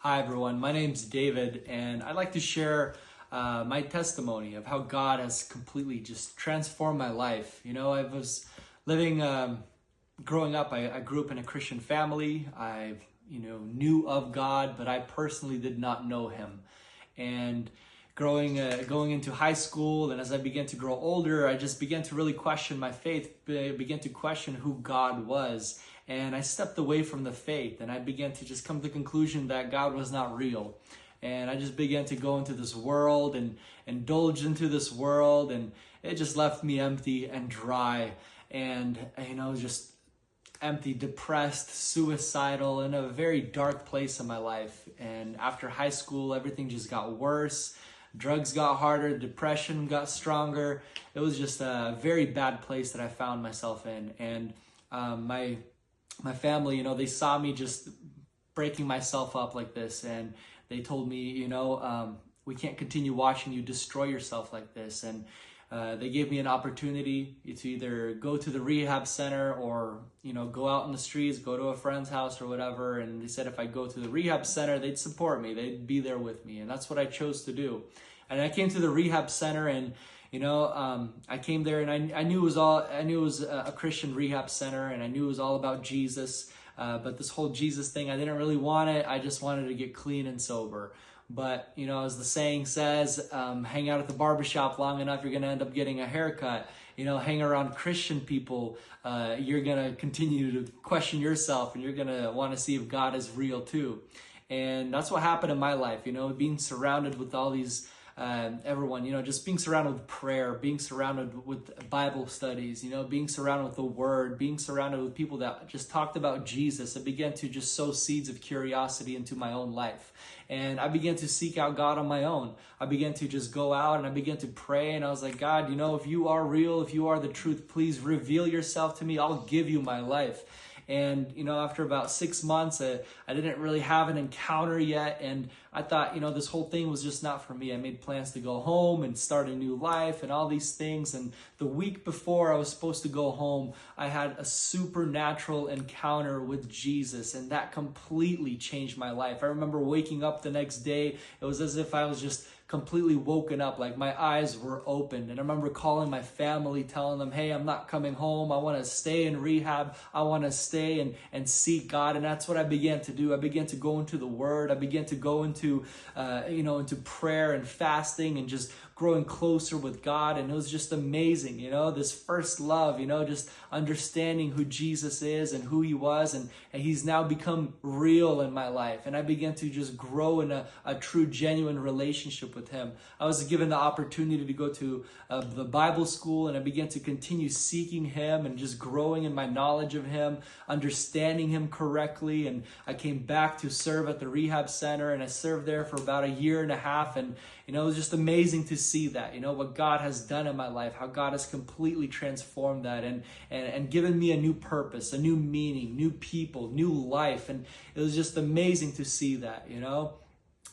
Hi everyone, my name's David, and I'd like to share my testimony of how God has completely just transformed my life. You know, I was living, growing up, I grew up in a Christian family. I, knew of God, but I personally did not know Him. And going into high school, and as I began to grow older, I just began to really question my faith, began to question who God was. And I stepped away from the faith, and I began to just come to the conclusion that God was not real. And I just began to go into this world and indulge into this world, and it just left me empty and dry, and just empty, depressed, suicidal, in a very dark place in my life. And after high school, everything just got worse. Drugs got harder, depression got stronger. It was just a very bad place that I found myself in. And my family, they saw me just breaking myself up like this, and they told me, we can't continue watching you destroy yourself like this. And they gave me an opportunity to either go to the rehab center or, go out in the streets, go to a friend's house or whatever. And they said if I go to the rehab center, they'd support me. They'd be there with me. And that's what I chose to do. And I came to the rehab center, and I came there, and I knew it was a Christian rehab center, and I knew it was all about Jesus. But this whole Jesus thing, I didn't really want it. I just wanted to get clean and sober. But, as the saying says, hang out at the barbershop long enough, you're going to end up getting a haircut. Hang around Christian people, you're going to continue to question yourself, and you're going to want to see if God is real too. And that's what happened in my life, being surrounded with all these everyone, just being surrounded with prayer, being surrounded with Bible studies, being surrounded with the Word, being surrounded with people that just talked about Jesus. I began to just sow seeds of curiosity into my own life. And I began to seek out God on my own. I began to just go out and I began to pray. And I was like, God, if you are real, if you are the truth, please reveal yourself to me. I'll give you my life. And, after about 6 months, I didn't really have an encounter yet. And I thought, this whole thing was just not for me. I made plans to go home and start a new life and all these things. And the week before I was supposed to go home, I had a supernatural encounter with Jesus. And that completely changed my life. I remember waking up the next day. It was as if I was just completely woken up, like my eyes were opened. And I remember calling my family, telling them, hey, I'm not coming home. I want to stay in rehab. I want to stay and seek God. And that's what I began to do. I began to go into the Word. I began to go into prayer and fasting and just growing closer with God. And it was just amazing, this first love, just understanding who Jesus is and who He was. And He's now become real in my life. And I began to just grow in a true, genuine relationship with Him. I was given the opportunity to go to the Bible school, and I began to continue seeking Him and just growing in my knowledge of Him, understanding Him correctly. And I came back to serve at the rehab center, and I served there for about 1.5 years. And it was just amazing to see that, what God has done in my life, how God has completely transformed that and given me a new purpose, a new meaning, new people, new life. And it was just amazing to see that,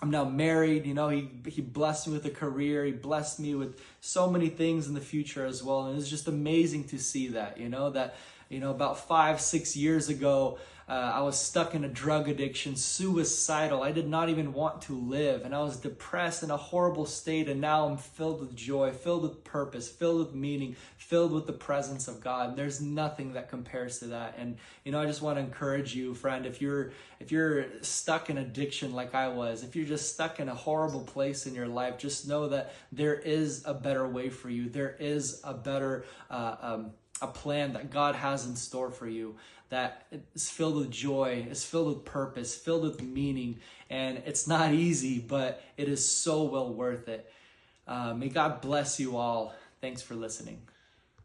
I'm now married, he blessed me with a career. He blessed me with so many things in the future as well. And it's just amazing to see that, about 5-6 years ago, I was stuck in a drug addiction, suicidal. I did not even want to live. And I was depressed in a horrible state. And now I'm filled with joy, filled with purpose, filled with meaning, filled with the presence of God. And there's nothing that compares to that. And, I just want to encourage you, friend, if you're stuck in addiction like I was, if you're just stuck in a horrible place in your life, just know that there is a better way for you. There is a better a plan that God has in store for you that is filled with joy, is filled with purpose, filled with meaning. And it's not easy, but it is so well worth it. May God bless you all. Thanks for listening.